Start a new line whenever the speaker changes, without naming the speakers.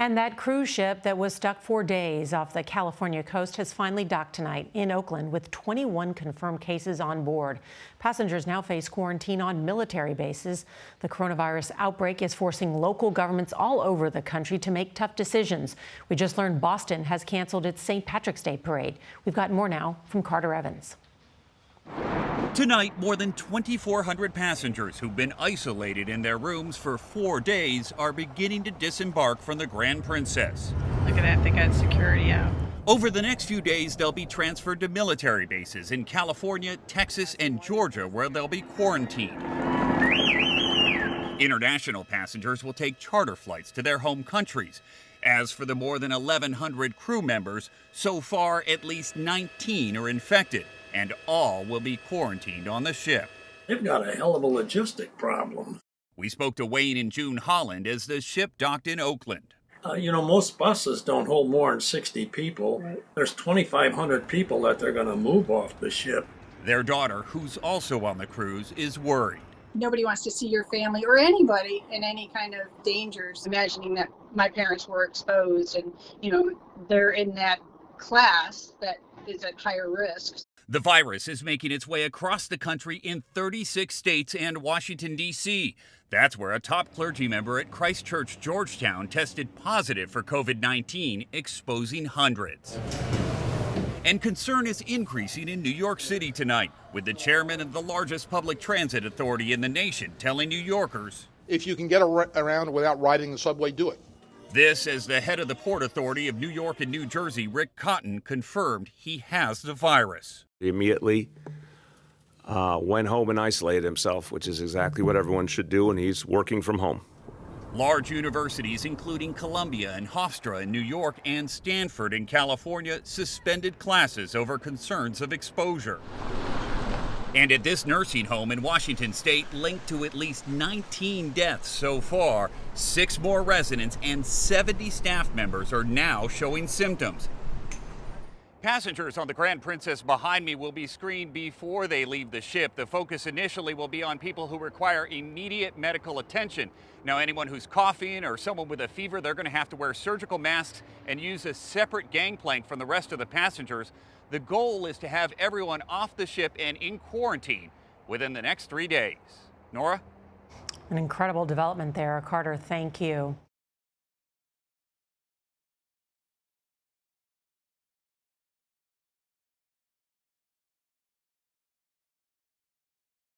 And that cruise ship that was stuck for days off the California coast has finally docked tonight in Oakland with 21 confirmed cases on board. Passengers now face quarantine on military bases. The coronavirus outbreak is forcing local governments all over the country to make tough decisions. We just learned Boston has canceled its St. Patrick's Day parade. We've got more now from Carter Evans.
Tonight, more than 2,400 passengers who've been isolated in their rooms for 4 days are beginning to disembark from the Grand Princess.
Look at that, they got security out.
Over the next few days, they'll be transferred to military bases in California, Texas, and Georgia, where they'll be quarantined. International passengers will take charter flights to their home countries. As for the more than 1,100 crew members, so far at least 19 are infected, and all will be quarantined on the ship.
They've got a hell of a logistic problem.
We spoke to Wayne in June Holland as the ship docked in Oakland.
Most buses don't hold more than 60 people. Right. There's 2,500 people that they're going to move off the ship.
Their daughter, who's also on the cruise, is worried.
Nobody wants to see your family or anybody in any kind of dangers. Imagining that my parents were exposed and, they're in that class that is at higher risk.
The virus is making its way across the country in 36 states and Washington, D.C. That's where a top clergy member at Christ Church, Georgetown, tested positive for COVID-19, exposing hundreds. And concern is increasing in New York City tonight, with the chairman of the largest public transit authority in the nation telling New Yorkers,
if you can get around without riding the subway, do it.
This as the head of the Port Authority of New York and New Jersey, Rick Cotton, confirmed he has the virus.
He immediately went home and isolated himself, which is exactly what everyone should do, and he's working from home.
Large universities, including Columbia and Hofstra in New York and Stanford in California, suspended classes over concerns of exposure. And at this nursing home in Washington state, linked to at least 19 deaths so far, 6 more residents and 70 staff members are now showing symptoms. Passengers on the Grand Princess behind me will be screened before they leave the ship. The focus initially will be on people who require immediate medical attention. Now, anyone who's coughing or someone with a fever, they're going to have to wear surgical masks and use a separate gangplank from the rest of the passengers. The goal is to have everyone off the ship and in quarantine within the next 3 days. Nora?
An incredible development there. Carter, thank you.